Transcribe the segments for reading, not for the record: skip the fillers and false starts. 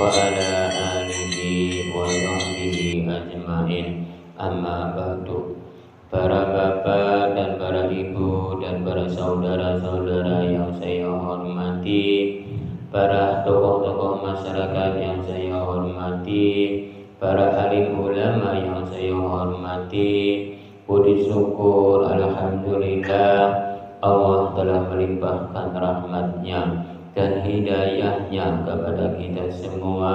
وعلى آله وصحبه أجمعين. Amma ba'du. Para bapak dan para ibu dan para saudara-saudara yang saya hormati, para tokoh-tokoh masyarakat yang saya hormati, para alim ulama yang saya hormati, puji syukur alhamdulillah Allah telah melimpahkan rahmatnya dan hidayahnya kepada kita semua,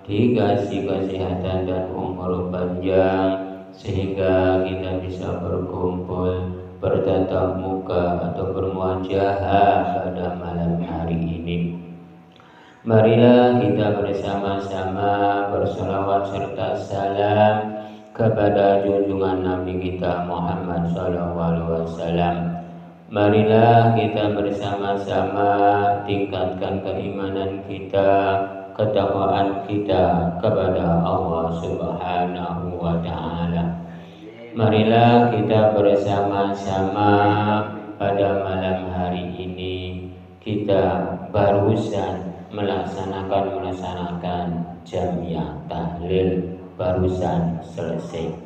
dikasih kesehatan dan umur panjang sehingga kita bisa berkumpul bertatap muka atau bermuajahah pada malam hari ini. Marilah kita bersama-sama berselawat serta salam kepada junjungan Nabi kita Muhammad SAW. Marilah kita bersama-sama tingkatkan keimanan kita, ketakwaan kita kepada Allah Subhanahu wa Ta'ala. Marilah kita bersama-sama pada malam hari ini kita barusan melaksanakan jamiah tahlil, barusan selesai.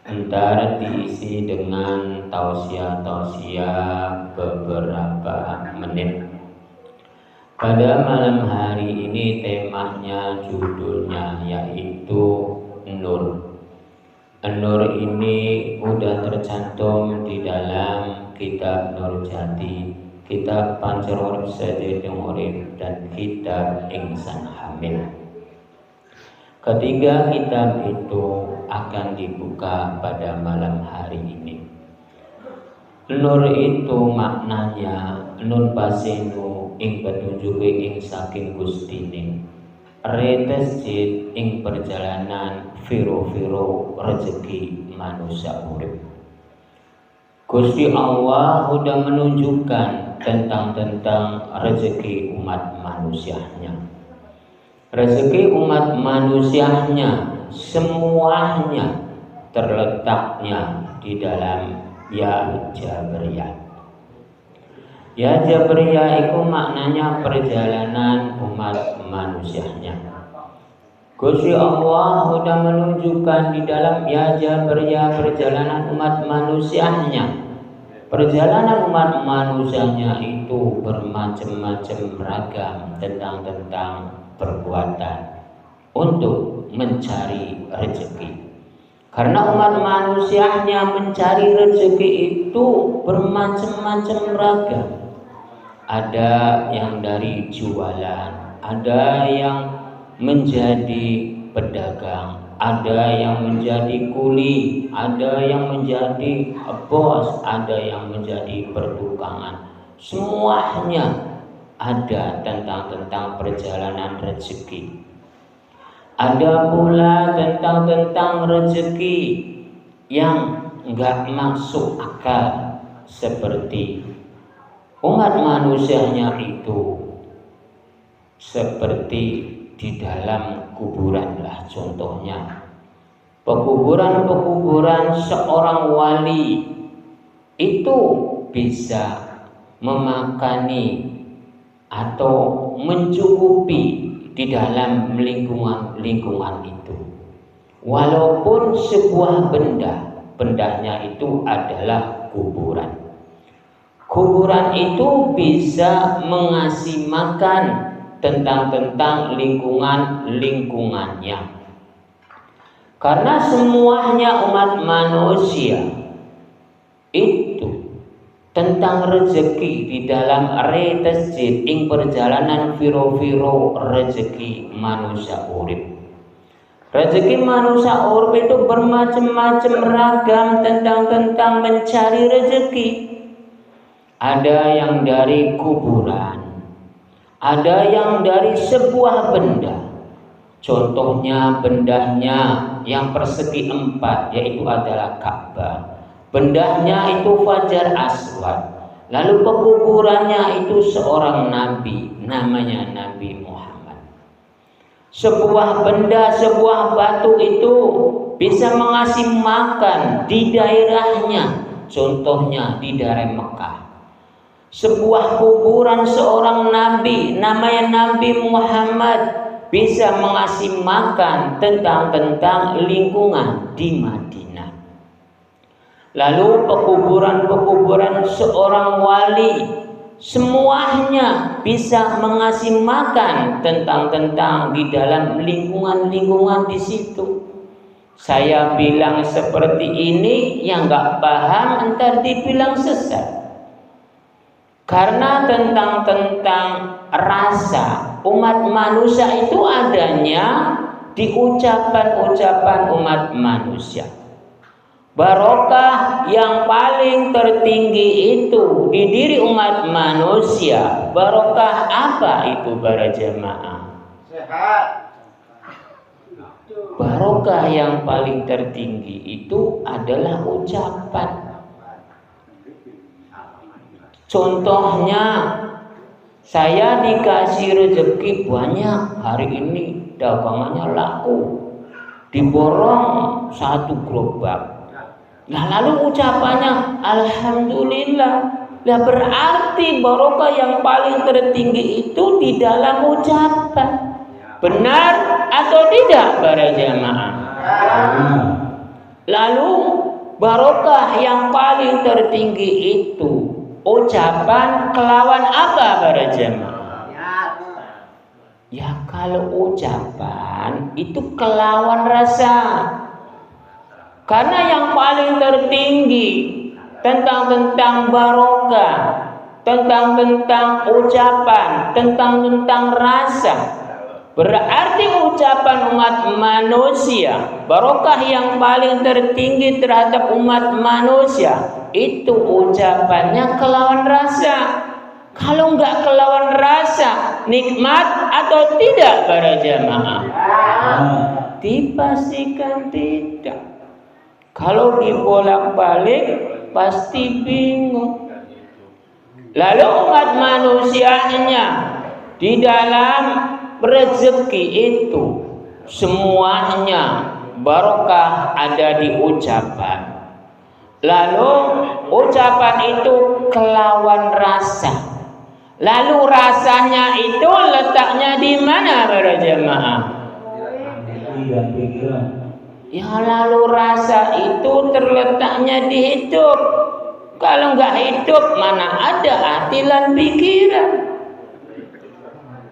Entar diisi dengan tausiah beberapa menit. Pada malam hari ini temanya, judulnya yaitu Nur. Nur ini sudah tercantum di dalam kitab Nur Jati, kitab Pancerurip Sededeng Urip, dan kitab Ingsan Hamil. Ketiga kitab itu akan dibuka pada malam hari ini. Nur itu maknanya nun pasenu ing petunjuke ing saking Gustine, retesjit ing perjalanan viro-viro rezeki manusia urip. Gusti Allah sudah menunjukkan tentang rezeki umat manusianya. Rezeki umat manusianya semuanya terletaknya di dalam Ya Jabriyah. Ya Jabriyah itu maknanya perjalanan umat manusianya. Gusti Allah sudah menunjukkan di dalam Ya Jabriyah perjalanan umat manusianya. Perjalanan umat manusianya itu bermacam-macam ragam tentang perbuatan untuk mencari rezeki. Karena umat manusianya mencari rezeki itu bermacam-macam ragam. Ada yang dari jualan, ada yang menjadi pedagang, ada yang menjadi kuli, ada yang menjadi bos, ada yang menjadi pertukangan. Semuanya ada tentang perjalanan rezeki. Ada pula tentang rezeki yang enggak masuk akal, seperti umat manusianya itu seperti di dalam kuburan lah contohnya. Pekuburan seorang wali itu bisa memakani atau mencukupi di dalam lingkungan itu. Walaupun sebuah bendanya itu adalah kuburan. Kuburan itu bisa mengasih makan tentang lingkungannya. Karena semuanya umat manusia itu tentang rezeki di dalam retesjit ing perjalanan viro-viro rezeki manusia urip. Rezeki manusia urip itu bermacam-macam ragam tentang mencari rezeki. Ada yang dari kuburan, ada yang dari sebuah benda. Contohnya bendanya yang persegi 4, yaitu adalah Ka'bah. Bendanya itu Fajar Aswad. Lalu pekuburannya itu seorang nabi, namanya Nabi Muhammad. Sebuah benda, sebuah batu itu bisa mengasih makan di daerahnya, contohnya di daerah Mekah. Sebuah kuburan seorang nabi, namanya Nabi Muhammad, bisa mengasih makan tentang lingkungan di Madinah. Lalu pekuburan-pekuburan seorang wali semuanya bisa mengasih makan tentang di dalam lingkungan di situ. Saya bilang seperti ini, yang nggak paham entar dibilang sesat. Karena tentang rasa umat manusia itu adanya di ucapan-ucapan umat manusia. Barokah yang paling tertinggi itu di diri umat manusia. Barokah apa itu para jemaah? Sehat. Barokah yang paling tertinggi itu adalah ucapan. Contohnya, saya dikasih rezeki banyak hari ini, dagangannya laku, diborong 1 gerobak. Nah, lalu ucapannya alhamdulillah. Nah, berarti barokah yang paling tertinggi itu di dalam ucapan. Benar atau tidak para jamaah? Lalu barokah yang paling tertinggi itu ucapan kelawan apa para jemaah? Ya, kalau ucapan itu kelawan rasa. Karena yang paling tertinggi tentang barokah, tentang ucapan, tentang rasa. Berarti ucapan umat manusia, barokah yang paling tertinggi terhadap umat manusia itu ucapannya kelawan rasa. Kalau enggak kelawan rasa, nikmat atau tidak para jamaah? Dipastikan tidak. Kalau dibolak-balik pasti bingung. Lalu umat manusianya di dalam rezeki itu semuanya barokah ada di ucapan. Lalu ucapan itu kelawan rasa. Lalu rasanya itu letaknya di mana para jemaah? Ya, lalu rasa itu terletaknya di hidup. Kalau nggak hidup, mana ada hati dan pikiran.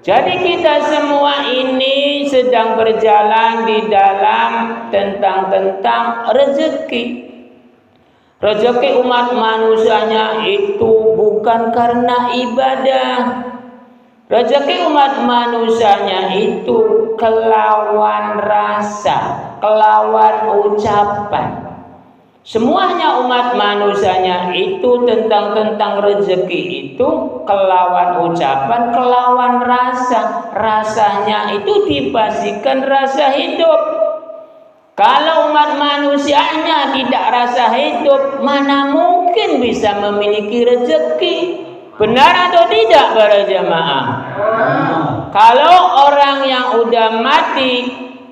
Jadi kita semua ini sedang berjalan di dalam tentang rezeki. Rezeki umat manusianya itu bukan karena ibadah. Rezeki umat manusianya itu kelawan rasa, kelawan ucapan. Semuanya umat manusianya itu tentang rezeki itu kelawan ucapan, kelawan rasa. Rasanya itu dipastikan rasa hidup. Kalau umat manusianya tidak rasa hidup, mana mungkin bisa memiliki rezeki? Benar atau tidak para jemaah? Kalau orang yang udah mati,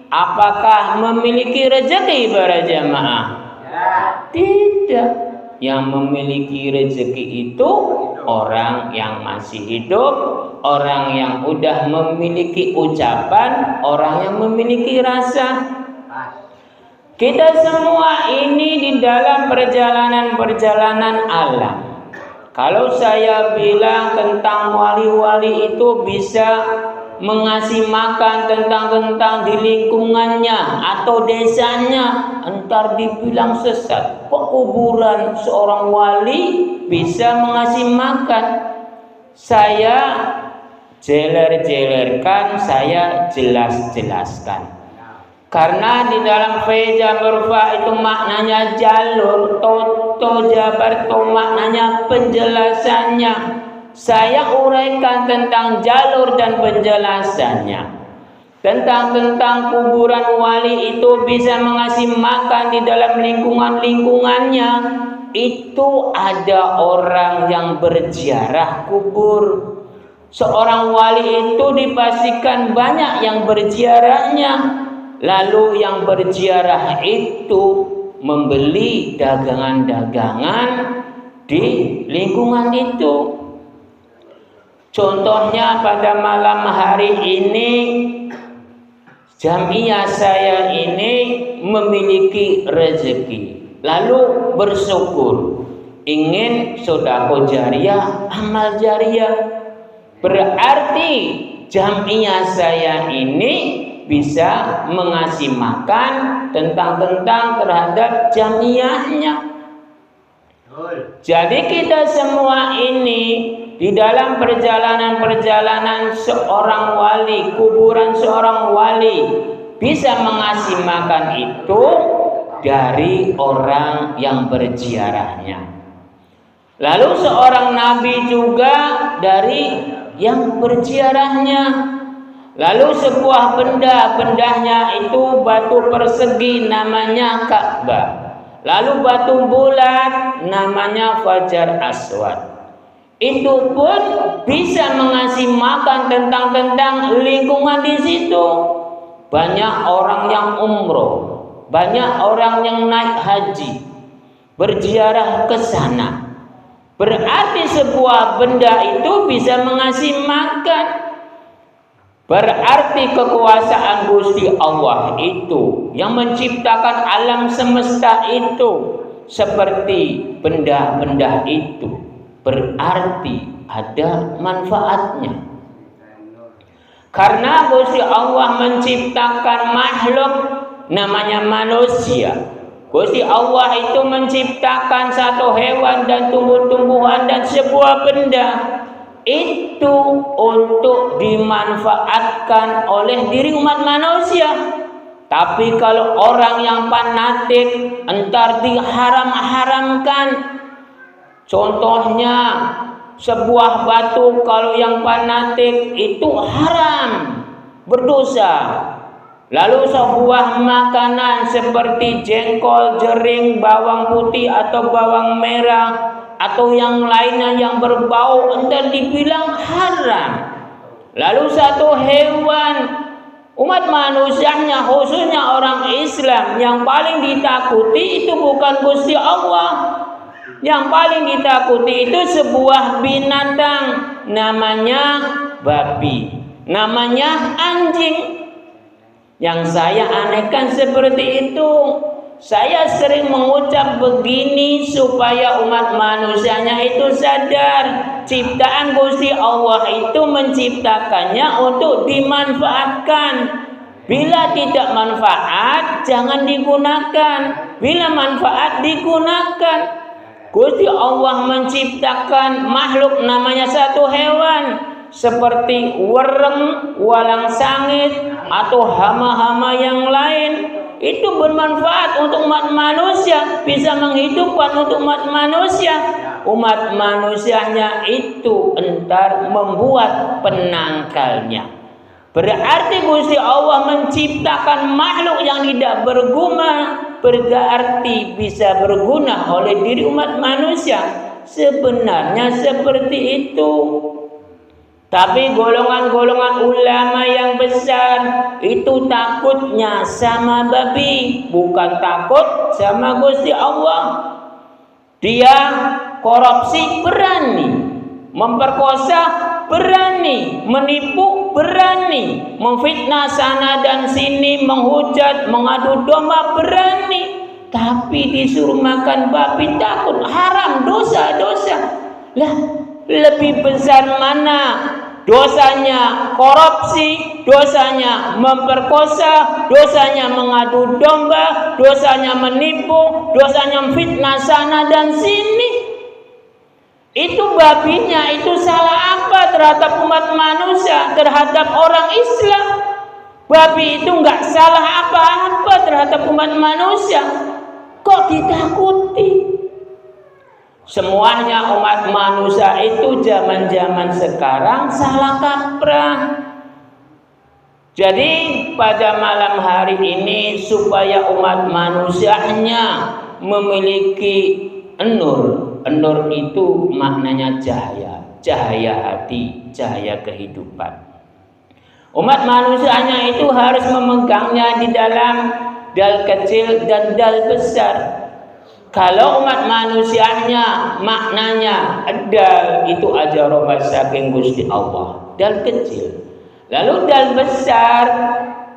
apakah memiliki rezeki para jemaah? Tidak. Yang memiliki rezeki itu orang yang masih hidup, orang yang udah memiliki ucapan, orang yang memiliki rasa. Kita semua ini di dalam perjalanan alam. Kalau saya bilang tentang wali-wali itu bisa mengasih makan tentang di lingkungannya atau desanya, entar dibilang sesat. Kok kuburan seorang wali bisa mengasih makan? Saya jeler-jelerkan, saya jelaskan. Karena di dalam Feja Berfa itu maknanya jalur, Toto Jabar itu maknanya penjelasannya. Saya uraikan tentang jalur dan penjelasannya. Tentang kuburan wali itu bisa mengasih makan di dalam lingkungannya. Itu ada orang yang berziarah kubur. Seorang wali itu dipastikan banyak yang berziarahnya. Lalu yang berziarah itu membeli dagangan-dagangan di lingkungan itu. Contohnya pada malam hari ini Jamiah saya ini memiliki rezeki, lalu bersyukur, ingin sedekah jariyah, amal jariyah, berarti jamiah saya ini bisa mengasih makan tentang terhadap jamiahnya. Jadi kita semua ini di dalam perjalanan seorang wali, kuburan seorang wali, bisa mengasih makan itu dari orang yang berziarahnya. Lalu seorang nabi juga dari yang berziarahnya. Lalu sebuah bendahnya itu batu persegi namanya Ka'bah. Lalu batu bulat namanya Fajar Aswad. Itu pun bisa mengasih makan tentang lingkungan di situ. Banyak orang yang umroh, banyak orang yang naik haji, berziarah ke sana. Berarti sebuah benda itu bisa mengasih makan. Berarti kekuasaan Gusti Allah itu yang menciptakan alam semesta itu seperti benda-benda itu, berarti ada manfaatnya. Karena Gusti Allah menciptakan makhluk namanya manusia. Gusti Allah itu menciptakan satu hewan dan tumbuh-tumbuhan dan sebuah benda itu untuk dimanfaatkan oleh diri umat manusia. Tapi kalau orang yang fanatik entar diharam-haramkan. Contohnya sebuah batu kalau yang fanatik itu haram, berdosa. Lalu sebuah makanan seperti jengkol, jering, bawang putih atau bawang merah atau yang lainnya yang berbau entar dibilang haram. Lalu satu hewan, umat manusianya khususnya orang Islam yang paling ditakuti itu bukan Gusti Allah. Yang paling ditakuti itu sebuah binatang namanya babi, namanya anjing. Yang saya anehkan seperti itu. Saya sering mengucap begini supaya umat manusianya itu sadar ciptaan Gusti Allah itu menciptakannya untuk dimanfaatkan. Bila tidak manfaat jangan digunakan. Bila manfaat digunakan. Gusti Allah menciptakan makhluk namanya satu hewan seperti wereng, walang sangit atau hama-hama yang lain. Itu bermanfaat untuk umat manusia, bisa menghidupkan untuk umat manusia. Umat manusianya itu entar membuat penangkalnya. Berarti Gusti Allah menciptakan makhluk yang tidak berguna, berarti bisa berguna oleh diri umat manusia. Sebenarnya seperti itu. Tapi golongan-golongan ulama yang besar itu takutnya sama babi, bukan takut sama Gusti Allah. Dia korupsi berani, memperkosa berani, menipu berani, memfitnah sana dan sini, menghujat, mengadu domba berani. Tapi disuruh makan babi takut, haram, dosa-dosa. Lah, lebih besar mana dosanya korupsi, dosanya memperkosa, dosanya mengadu domba, dosanya menipu, dosanya fitnah sana dan sini? Itu babinya itu salah apa terhadap umat manusia, terhadap orang Islam? Babi itu enggak salah apa-apa terhadap umat manusia. Kok ditakuti? Semuanya umat manusia itu zaman-zaman sekarang salah kaprah. Jadi pada malam hari ini supaya umat manusianya memiliki nur. Nur itu maknanya cahaya, cahaya hati, cahaya kehidupan. Umat manusianya itu harus memegangnya di dalam dal kecil dan dal besar. Kalau umat manusianya maknanya dal itu ajaroba saking Gusti Allah, dal kecil. Lalu dal besar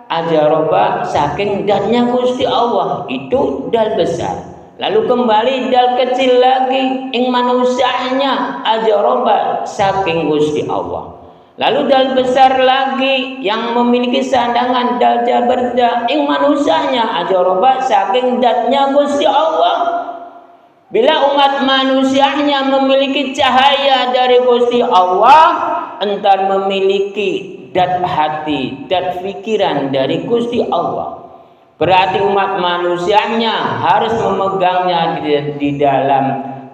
ajaroba saking datnya Gusti Allah, itu dal besar. Lalu kembali dal kecil lagi, ing manusianya ajaroba saking Gusti Allah. Lalu dal besar lagi yang memiliki sandangan dal jaberda, ing manusianya ajaroba saking datnya Gusti Allah. Bila umat manusianya memiliki cahaya dari Gusti Allah, entar memiliki dat hati, dat pikiran dari Gusti Allah. Berarti umat manusianya harus memegangnya di dalam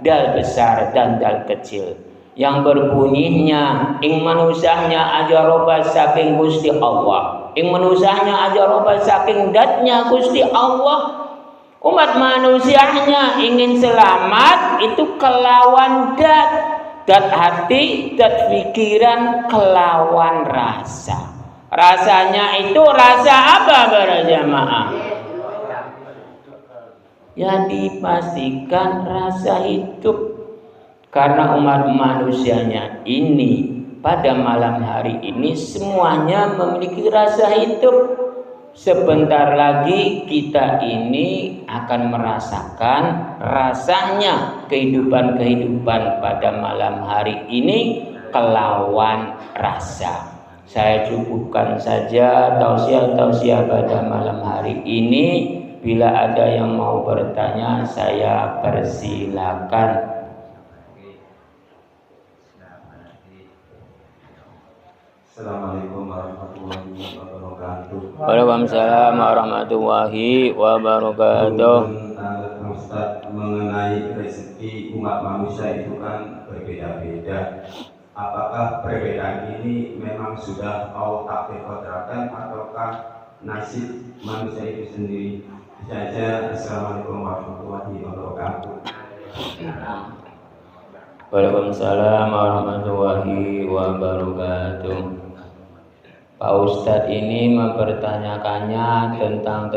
dal besar dan dal kecil, yang berbunyinya ing manusianya ajaroba saking Gusti Allah, ing manusianya ajaroba saking datnya Gusti Allah. Umat manusianya ingin selamat itu kelawan dat hati, dat pikiran, kelawan rasa. Rasanya itu rasa apa para jamaah? Ya dipastikan rasa hidup. Karena umat manusianya ini pada malam hari ini semuanya memiliki rasa hidup. Sebentar lagi kita ini akan merasakan rasanya kehidupan-kehidupan pada malam hari ini kelawan rasa. Saya cukupkan saja tausiah-tausiah pada malam hari ini. Bila ada yang mau bertanya, saya persilakan. Assalamualaikum warahmatullahi wabarakatuh. Waalaikumsalam warahmatullahi wabarakatuh. Ustaz, mengenai rezeki umat manusia itu kan berbeda-beda. Apakah perbedaan ini memang sudah Allah takdir kodratan ataukah nasib manusia itu sendiri? Saja. Assalamualaikum warahmatullahi wabarakatuh. Waalaikumsalam warahmatullahi wabarakatuh. Pak Ustadz ini mempertanyakannya tentang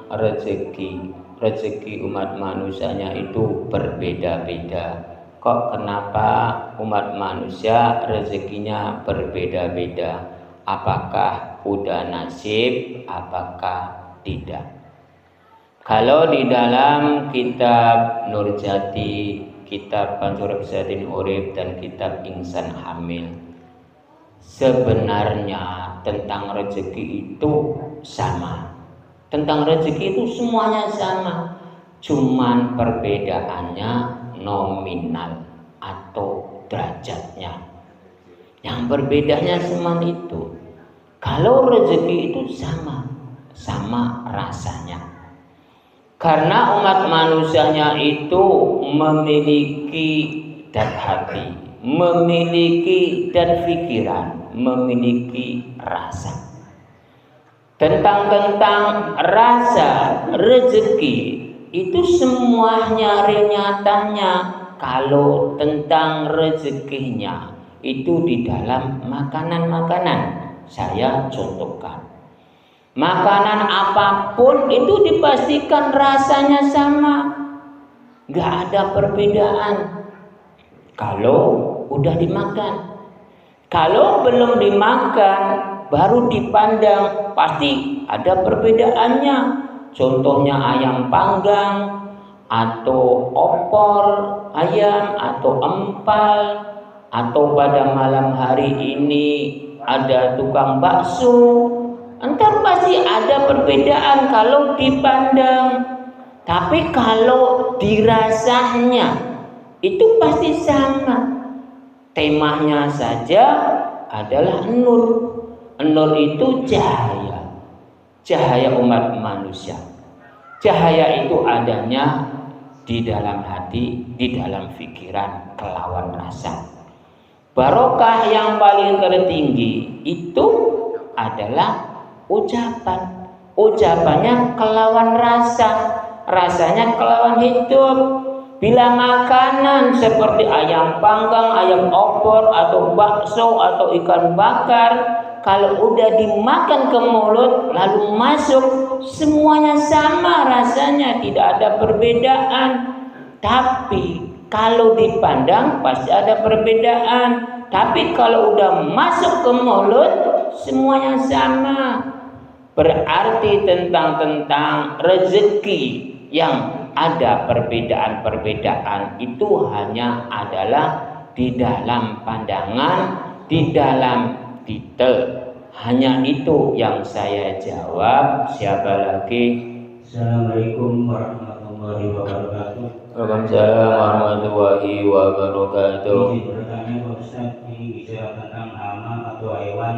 rezeki umat manusianya itu berbeda-beda. Kok kenapa umat manusia rezekinya berbeda-beda? Apakah udah nasib, apakah tidak? Kalau di dalam kitab Nurjati, kitab Pancur Bisatin Urib, dan kitab Insan Hamil, sebenarnya tentang rezeki itu sama. Tentang rezeki itu semuanya sama. Cuman perbedaannya nominal atau derajatnya. Yang berbedanya cuma itu. Kalau rezeki itu sama rasanya. Karena umat manusianya itu memiliki dat hati, memiliki dan pikiran, memiliki rasa. Tentang rasa rezeki itu semuanya nyatanya. Kalau tentang rezekinya itu di dalam makanan-makanan. Saya contohkan, makanan apapun itu dipastikan rasanya sama, gak ada perbedaan. Kalau udah dimakan, kalau belum dimakan baru dipandang, pasti ada perbedaannya. Contohnya ayam panggang, atau opor ayam, atau empal, atau pada malam hari ini ada tukang bakso. Entar pasti ada perbedaan kalau dipandang. Tapi kalau dirasanya itu pasti sama. Temanya saja adalah nur. Nur itu cahaya. Cahaya umat manusia. Cahaya itu adanya di dalam hati, di dalam pikiran, kelawan rasa. Barokah yang paling tertinggi itu adalah ucapan. Ucapannya kelawan rasa, rasanya kelawan hidup. Bila makanan seperti ayam panggang, ayam opor, atau bakso, atau ikan bakar, kalau udah dimakan ke mulut lalu masuk, semuanya sama rasanya, tidak ada perbedaan. Tapi kalau dipandang pasti ada perbedaan. Tapi kalau udah masuk ke mulut semuanya sama. Berarti tentang rezeki yang ada perbedaan-perbedaan itu hanya adalah di dalam pandangan, di dalam detail. Hanya itu yang saya jawab. Siapa lagi? Assalamualaikum warahmatullahi wabarakatuh. Waalaikumsalam warahmatullahi wabarakatuh. Izin bertanya Pak Ustaz, ini bicara tentang hama atau hewan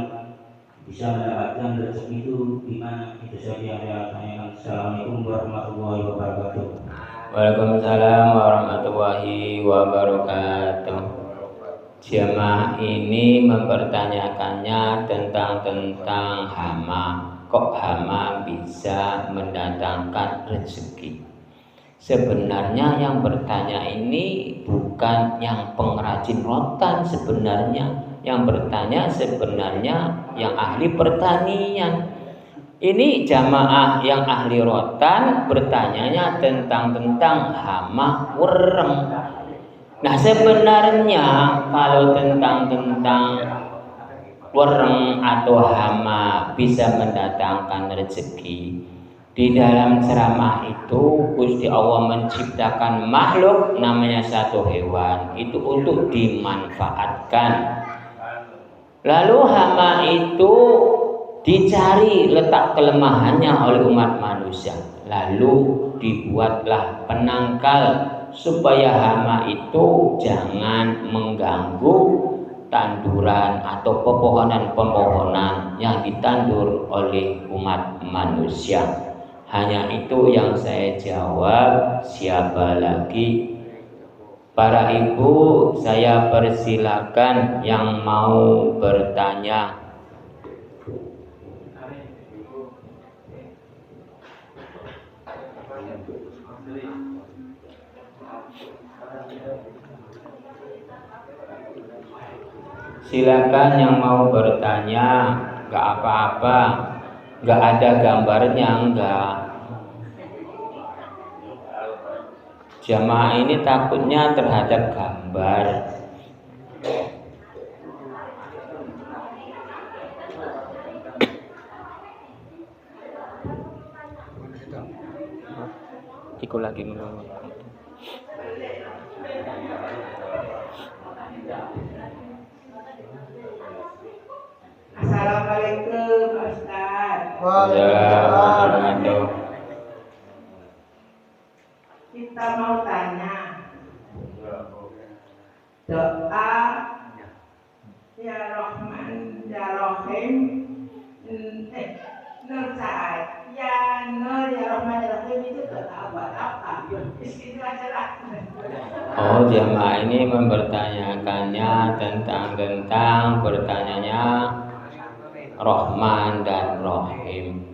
bisa mendapatkan rezeki itu di mana? Itu saja yang saya tanyakan. Assalamualaikum warahmatullahi wabarakatuh. Waalaikumsalam warahmatullahi wabarakatuh. Jemaah ini mempertanyakannya tentang hama. Kok hama bisa mendatangkan rezeki? Sebenarnya yang bertanya ini bukan yang pengrajin rotan sebenarnya. Yang bertanya sebenarnya yang ahli pertanian. Ini jamaah yang ahli rotan bertanyanya tentang hama wereng. Nah sebenarnya kalau tentang wereng atau hama bisa mendatangkan rezeki, di dalam ceramah itu Gusti Allah menciptakan makhluk namanya satu hewan itu untuk dimanfaatkan. Lalu hama itu dicari letak kelemahannya oleh umat manusia. Lalu dibuatlah penangkal supaya hama itu jangan mengganggu tanduran atau pepohonan-pepohonan yang ditandur oleh umat manusia. Hanya itu yang saya jawab. Siapa lagi? Para ibu, saya persilakan yang mau bertanya. Silakan yang mau bertanya, nggak apa-apa, nggak ada gambarnya, nggak. Jamaah ini takutnya terhadap gambar. Ikut lagi ngomong. Assalamualaikum Ustaz. Waalaikumsalam. Kita mau tanya doa ya Rahman ya Rahim Nur Saad ya Nur ya Rahman ya Rahim itu doa buat apa? Itu aja lah. Oh, jamaah ini mempertanyakannya tentang bertanyanya Rahman dan Rahim.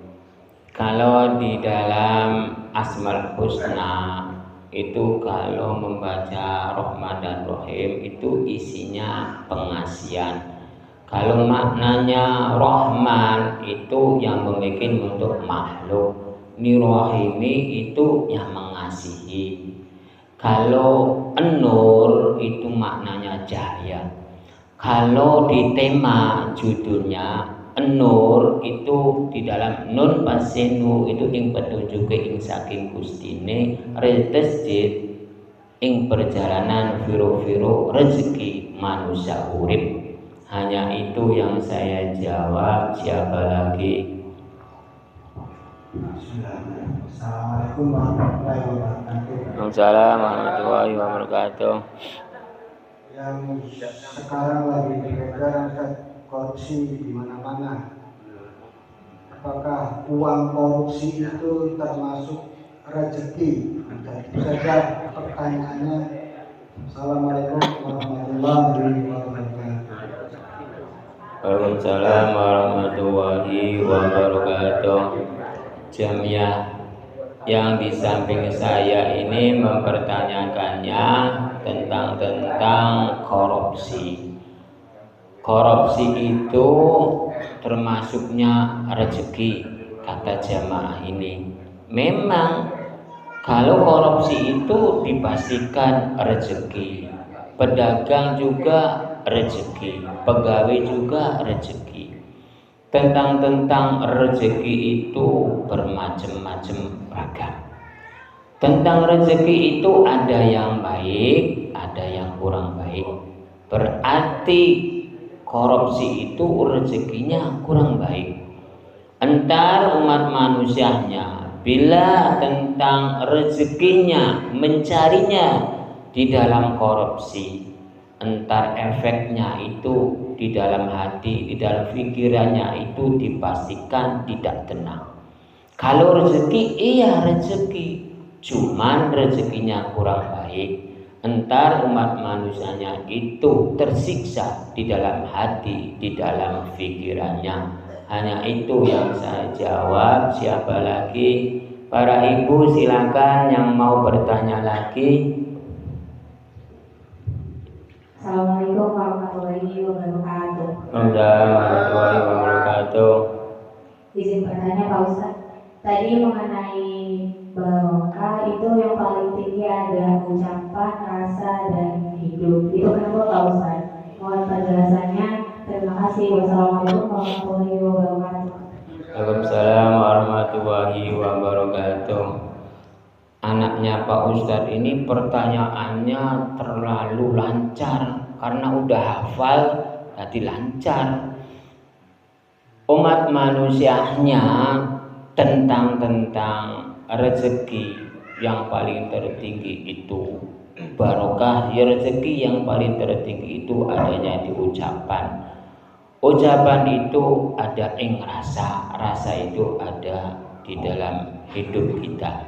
Kalau di dalam Asmaul Husna itu kalau membaca Rahman dan Rahim itu isinya pengasihan. Kalau maknanya Rahman itu yang membuat untuk makhluk, ni Rahimi itu yang mengasihi. Kalau An-Nur itu maknanya cahaya. Kalau di tema judulnya An-Nur itu di dalam nun pasenu itu ing petunjuk ing saking Gustine retesjid ing perjalanan viro-viro rezeki manusia urip. Hanya itu yang saya jawab. Siapa lagi? Assalamualaikum warahmatullahi wabarakatuh. Waalaikumsalam warahmatullahi wabarakatuh. Yang sekarang lagi beredar korupsi di mana-mana. Apakah uang korupsi itu termasuk rezeki? Itu saja pertanyaannya. Assalamualaikum warahmatullahi wabarakatuh. Waalaikumsalam warahmatullahi wabarakatuh. Jamiah yang di samping saya ini mempertanyakannya tentang korupsi. Korupsi itu termasuknya rezeki, kata jamaah ini. Memang kalau korupsi itu dipastikan rezeki, pedagang juga rezeki, pegawai juga rezeki. Tentang rezeki itu bermacam-macam ragam. Tentang rezeki itu ada yang baik, ada yang kurang baik. Berarti korupsi itu rezekinya kurang baik. Entar umat manusianya bila tentang rezekinya mencarinya di dalam korupsi, entar efeknya itu di dalam hati, di dalam pikirannya itu dipastikan tidak tenang. Kalau rezeki, iya rezeki, cuman rezekinya kurang baik, entar umat manusianya itu tersiksa di dalam hati, di dalam pikirannya. Hanya itu yang saya jawab. Siapa lagi? Para ibu silakan yang mau bertanya lagi. Assalamualaikum warahmatullahi wabarakatuh. Waalaikumsalam warahmatullahi wabarakatuh. Izin bertanya Pak Ustaz, tadi mengenai barokah itu yang paling tinggi ada ucapan, rasa, dan hidup. Itu kenapa Pak Ustaz? Mohon penjelasannya. Terima kasih. Wassalamualaikum warahmatullahi wabarakatuh. Waalaikumsalam warahmatullahi wabarakatuh. Anaknya Pak Ustadz ini pertanyaannya terlalu lancar karena udah hafal jadi lancar. Umat manusianya tentang rezeki yang paling tertinggi itu barokah, ya rezeki yang paling tertinggi itu adanya di ucapan. Ucapan itu ada ing rasa, rasa itu ada di dalam hidup kita.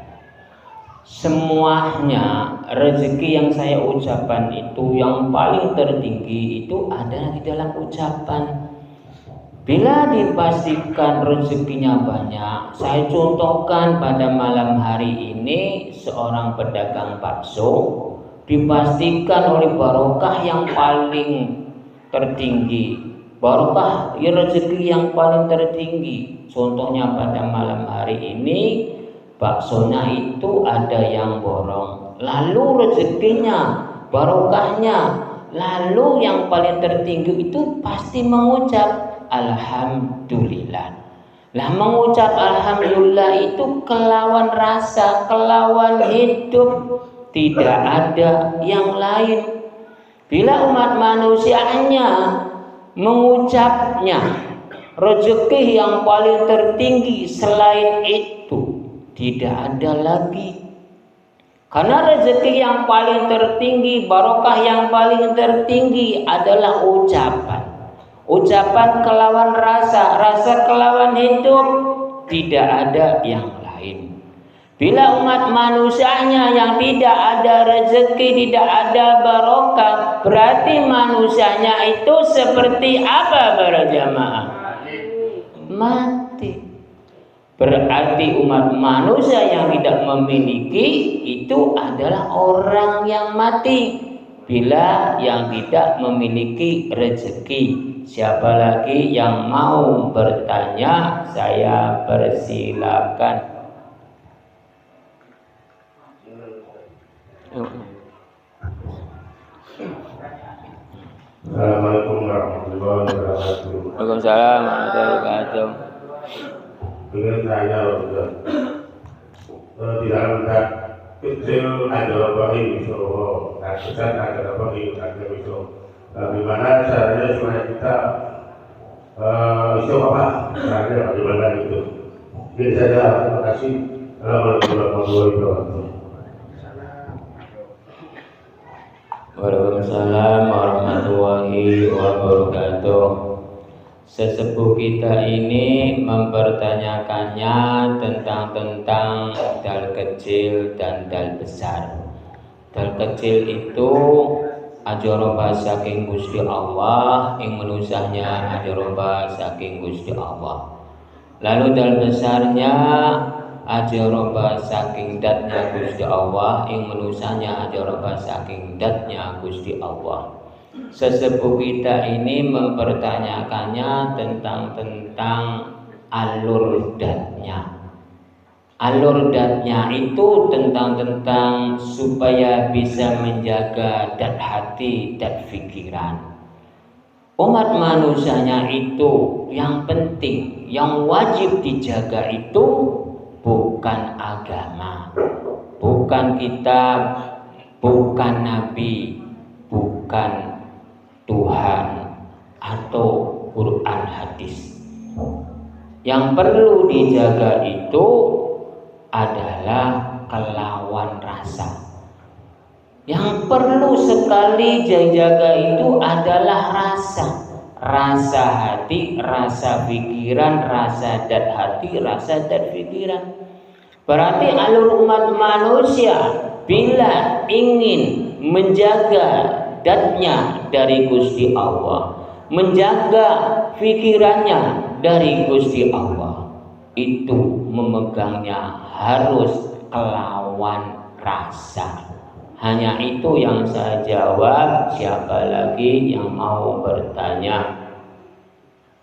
Semuanya rezeki yang saya ucapkan itu yang paling tertinggi itu ada di dalam ucapan. Bila dipastikan rezekinya banyak, saya contohkan pada malam hari ini seorang pedagang bakso dipastikan oleh barokah yang paling tertinggi. Barokah ya rezeki yang paling tertinggi. Contohnya pada malam hari ini baksonya itu ada yang borong, lalu rezekinya, barokahnya, lalu yang paling tertinggi itu pasti mengucap alhamdulillah. Lah mengucap alhamdulillah itu kelawan rasa, kelawan hidup, tidak ada yang lain. Bila umat manusianya mengucapnya rezeki yang paling tertinggi, selain itu tidak ada lagi. Karena rezeki yang paling tertinggi, barokah yang paling tertinggi adalah ucapan. Ucapan kelawan rasa, rasa kelawan hidup, tidak ada yang lain. Bila umat manusianya yang tidak ada rezeki, tidak ada barokah, berarti manusianya itu seperti apa para jamaah? Mati. Berarti umat manusia yang tidak memiliki itu adalah orang yang mati. Bila yang tidak memiliki rezeki. Siapa lagi yang mau bertanya? Saya persilakan. Assalamualaikum warahmatullahi wabarakatuh. Waalaikumsalam warahmatullahi wabarakatuh. Ingin tanya di dalam tak kecil ada apa ini so, besar ada apa ini ada itu. Bagaimana caranya supaya kita itu apa? Caranya bagaimana itu? Jadi saja. Terima kasih. Assalamualaikum warahmatullahi wabarakatuh. Waalaikumsalam warahmatullahi wabarakatuh. Sesepuh kita ini mempertanyakannya tentang dal kecil dan dal besar. Dal kecil itu ajaroba saking Gusti Allah, ing menusahnya ajaroba saking Gusti Allah. Lalu dal besarnya ajaroba saking datnya Gusti Allah, ing menusahnya ajaroba saking datnya Gusti Allah. Sesepuh kita ini mempertanyakannya tentang alur datnya. Alur datnya itu tentang supaya bisa menjaga dat hati, dat pikiran. Umat manusianya itu yang penting, yang wajib dijaga itu bukan agama, bukan kitab, bukan nabi, bukan Tuhan atau Quran hadis. Yang perlu dijaga itu adalah kelawan rasa. Yang perlu sekali dijaga itu adalah rasa. Rasa hati, rasa pikiran, rasa dat hati, rasa dat pikiran. Berarti alur umat manusia bila ingin menjaga datnya dari Gusti Allah, menjaga pikirannya dari Gusti Allah, itu memegangnya harus kelawan rasa. Hanya itu yang saya jawab. Siapa lagi yang mau bertanya?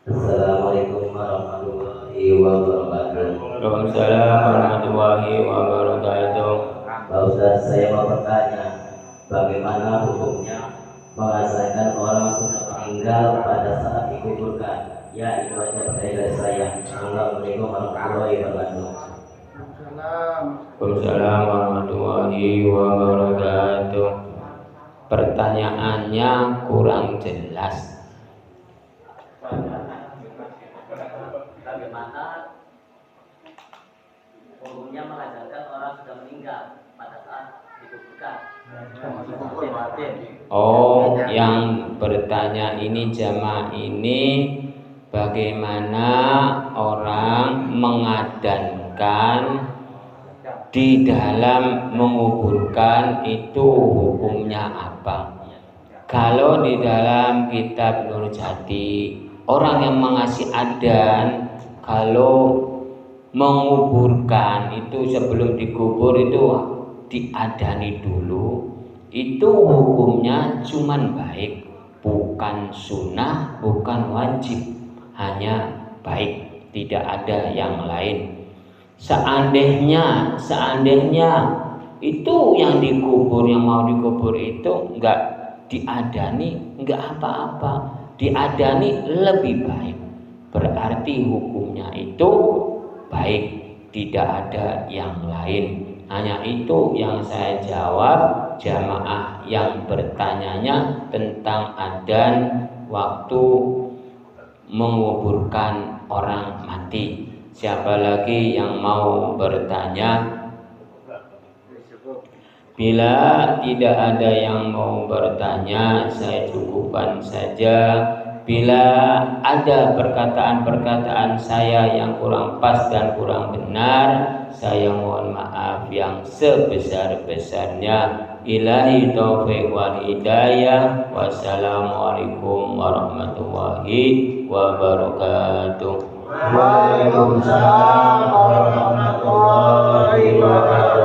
Assalamualaikum warahmatullahi wabarakatuh. Waalaikumsalam warahmatullahi wabarakatuh. Pak Ustaz, saya mau bertanya, bagaimana hukumnya mengasalkan orang sudah meninggal pada saat dikuburkan? Ya, itu aja pertanyaan dari saya. Assalamualaikum warahmatullahi wabarakatuh. Waalaikumsalam warahmatullahi wabarakatuh. Pertanyaannya kurang jelas. Bagaimana hukumnya mengajarkan orang sudah meninggal pada saat dikuburkan? Oh, yang bertanya ini jamaah ini, bagaimana orang mengadankan di dalam menguburkan itu hukumnya apa? Kalau di dalam kitab Nurjati, orang yang mengasih adan kalau menguburkan itu sebelum dikubur itu diadani dulu, itu hukumnya cuman baik, bukan sunnah, bukan wajib, hanya baik, tidak ada yang lain. Seandainya itu yang dikubur, yang mau dikubur itu enggak diadani, enggak apa-apa, diadani lebih baik, berarti hukumnya itu baik, tidak ada yang lain. Hanya itu yang saya jawab jamaah yang bertanyanya tentang adzan waktu menguburkan orang mati. Siapa lagi yang mau bertanya? Bila tidak ada yang mau bertanya, saya cukupkan saja. Bila ada perkataan-perkataan saya yang kurang pas dan kurang benar, saya mohon maaf yang sebesar-besarnya. Ilahi taufiq wal hidayah. Wassalamualaikum warahmatullahi wabarakatuh. Waalaikumsalam warahmatullahi wabarakatuh.